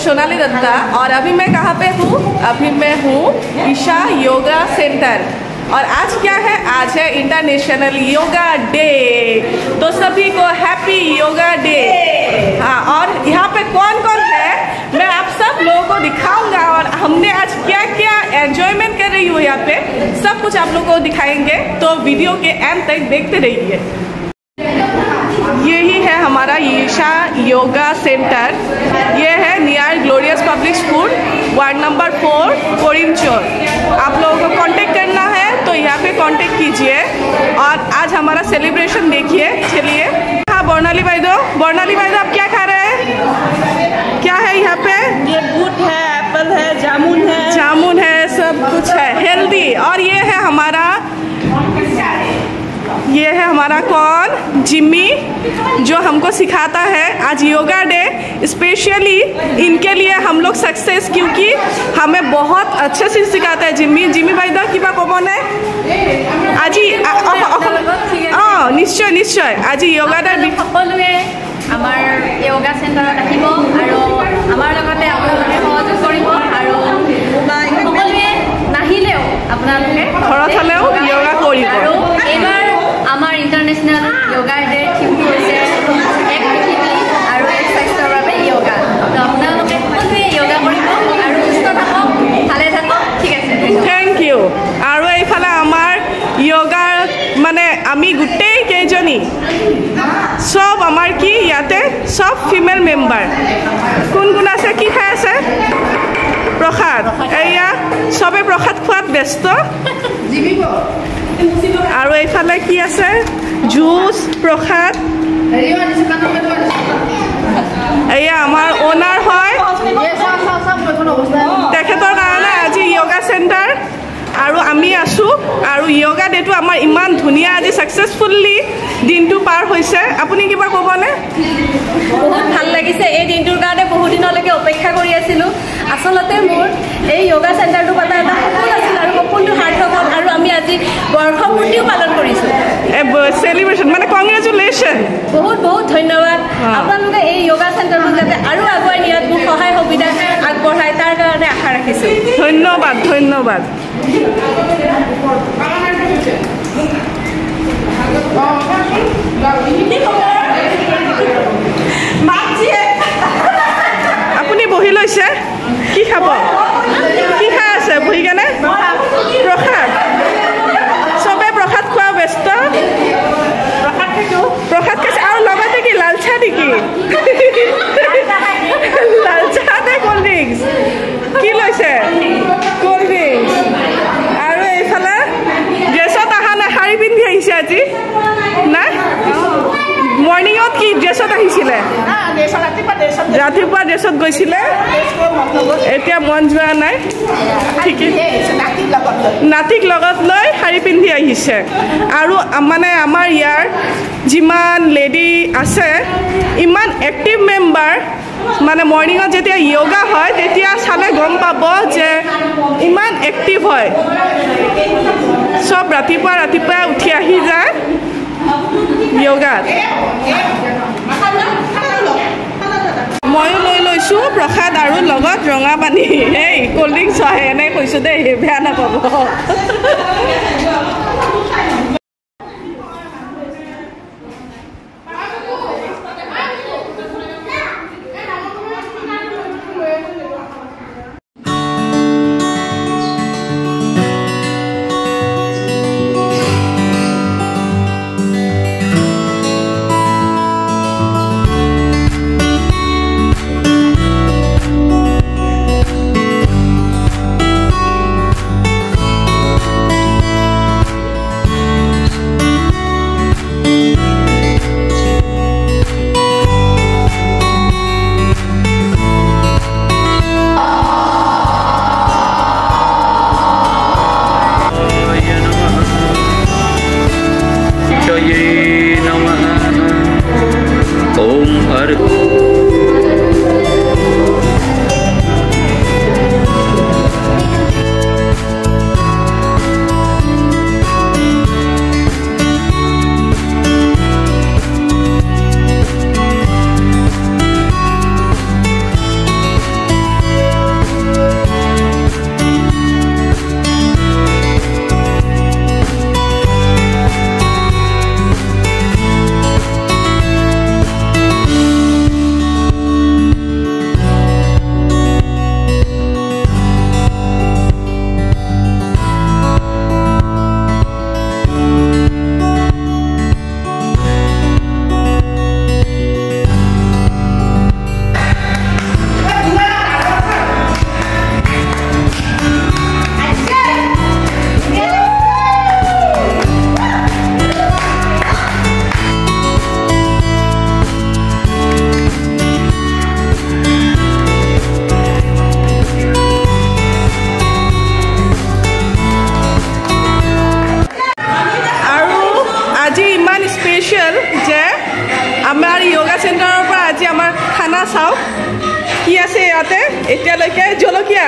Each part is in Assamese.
सोनाली दत्ता और अभी मैं कहाँ पे हूँ? अभी मैं हूँ ईशा योगा सेंटर। और आज क्या है? आज है इंटरनेशनल योगा डे। तो सभी को हैप्पी योगा डे। हाँ, और यहाँ पे कौन कौन है मैं आप सब लोगों को दिखाऊंगा और हमने आज क्या क्या एंजॉयमेंट कर रही हूँ यहाँ पे सब कुछ आप लोगों को दिखाएंगे। तो वीडियो के एंड तक देखते रहिए। यही है हमारा ईशा योगा सेंटर। ये है near glorious public school, ward number 4, कोरिंचोर। आप लोगों को कांटेक्ट करना है तो यहाँ पे कांटेक्ट कीजिए। और आज हमारा सेलिब्रेशन देखिए। चलिए। हाँ, बर्णाली भाईदो आप क्या खा रहे हैं? क्या है यहाँ पे? ये दूध है, एप्पल है, जामुन है, सब कुछ है हेल्दी। और ये है हमारा कौन? जिम्मी, जो हमको सिखाता है। आज योगा डे स्पेशली इनके लिए हम लोग सक्सेस, क्योंकि हमें बहुत अच्छे से सिखाता है जिम्मी भाई दा किबा कबने आज निश्चय आज योगा डे সকলোৱে আমাৰ যোগা চেণ্টাৰত আহিব আৰু আমাৰ লগতে আপোনালোকে সহযোগ কৰিব আৰু সকলোৱে নাহিলেও আপোনালোকে ঘৰত হ'লেও যোগা কৰিব। আৰু এইবাৰ আমাৰ ইণ্টাৰনেশ্যনেল যোগা ডে থিমটো হৈছে এক পৃথিৱী আৰু এক স্বাস্থ্যৰ বাবে যোগা। তো আপোনালোকে সকলোৱে যোগা কৰিব আৰু সুস্থ থাকক, ভালে থাকক। ঠিক আছে, থেংক ইউ। আৰু এইফালে আমাৰ যোগাৰ মানে আমি গোটেই কেইজনী সব আমাৰ কি ইয়াতে সব ফিমেল মেম্বাৰ। কোন কোন আছে? কি খাই আছে? প্ৰসাদ। এয়া সবে প্ৰসাদ খোৱাত ব্যস্ত। আৰু এইফালে কি আছে? জুচ, প্ৰসাদ। এয়া আমাৰ ওনাৰ হয়, তেখেতৰ কাৰণে আজি যোগা চেণ্টাৰ আৰু আমি আছোঁ। আৰু যোগা ডেটো আমাৰ ইমান ধুনীয়া আজি ছাকচেছফুলি দিনটো পাৰ হৈছে। আপুনি কিবা ক'বনে? বহুত ভাল লাগিছে। এই দিনটোৰ কাৰণে বহুত দিনলৈকে অপেক্ষা কৰি আছিলোঁ। আচলতে মোৰ এই যোগা চেণ্টাৰটো পতা এটা সপোন আছিল আৰু সপোনটো সাৰ্থক হ'ল আৰু আমি আজি বৰ্ষপূৰ্তিও পালন কৰিছোঁ। চেলিব্ৰেশ্যন মানে কংগ্ৰেচুলেশ্যন। বহুত বহুত ধন্যবাদ। আপোনালোকে এই যোগা চেণ্টাৰটো যাতে আৰু আগুৱাই নিয়াত মোক সহায় সুবিধা আগবঢ়ায় তাৰ কাৰণে আশা ৰাখিছোঁ। ধন্যবাদ। আপুনি বহি লৈছে, কি খাব? কি খাই আছে বহি কেনে? প্ৰসাদ। চবে প্ৰসাদ খোৱা ব্যস্ত। প্ৰসাদ খাইছে আৰু লগতে কি লাল চাহ নেকি? লাল চাহ নে কোল্ড ড্ৰিংকছ? কি লৈছে? Cold drinks. আৰু এইফালে ড্ৰেছত অহা নাই, শাৰী পিন্ধি আহিছে আজি নাই? মৰ্ণিঙত কি ড্ৰেছত আহিছিলে? ৰাতিপুৱা ড্ৰেছত গৈছিলে, এতিয়া মন যোৱা নাই। ঠিকেই, নাতিক লগত লৈ শাৰী পিন্ধি আহিছে। আৰু মানে আমাৰ ইয়াৰ যিমান লেডি আছে ইমান এক্টিভ মেম্বাৰ, মানে মৰ্ণিঙত যেতিয়া যোগা হয় তেতিয়া চালে গম পাব যে ইমান এক্টিভ হয়। চব ৰাতিপুৱা উঠি আহি যায় যোগাত। ময়ো লৈ লৈছোঁ প্ৰসাদ আৰু লগত ৰঙা পানী। এই কোল্ড ড্ৰিংকছ আহে এনেই কৈছোঁ দেই, বেয়া নাপাব। চাওক কি আছে ইয়াতে এতিয়ালৈকে জলকীয়া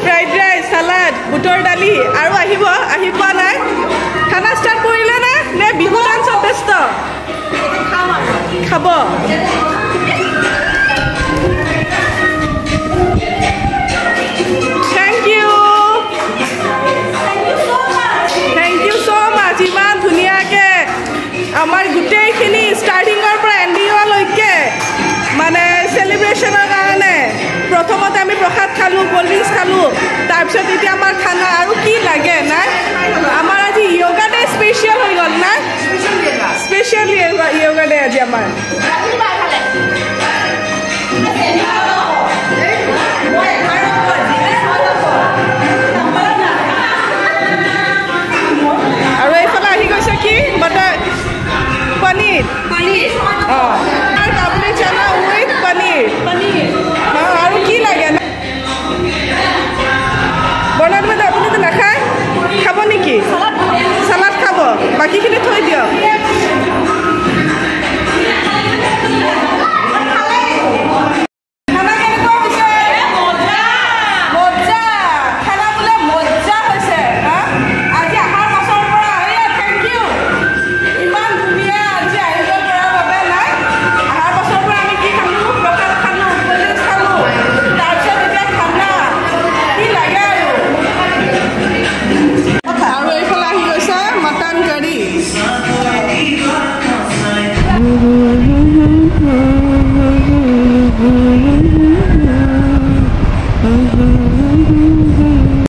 ফ্ৰাইড ৰাইচ সালাড বুটৰ দালি আৰু আহি পোৱা নাই খানা ষ্টাৰ্ট কৰিলে নে বিহু ডান্সত ব্যস্ত খাব Thank you so much. ইমান ধুনীয়াকে আমাৰ গোটেইখিনি ষ্টাৰ্টিঙৰ পৰা এণ্ডিঙলৈকে মানে চেলিব্ৰেশ্যনৰ কাৰণে প্ৰথমতে আমি প্ৰসাদ খালোঁ কোল্ড ড্ৰিংকছ খালোঁ তাৰপিছত এতিয়া আমাৰ খানা আৰু কি লাগে নাই আমাৰ আজি য়োগা ডে স্পেচিয়েল হৈ গ'ল নাই স্পেচিয়েল য়োগা ডে আজি আমাৰ আৰু এইফালে আহি গৈছে কি বাটাৰ পনীৰ অঁ কাবুলি চানা উইথ পনীৰ আৰু কি লাগে বনাই আপুনি নাখায় খাব নেকি চালাড খাব বাকীখিনি থৈ দিয়ক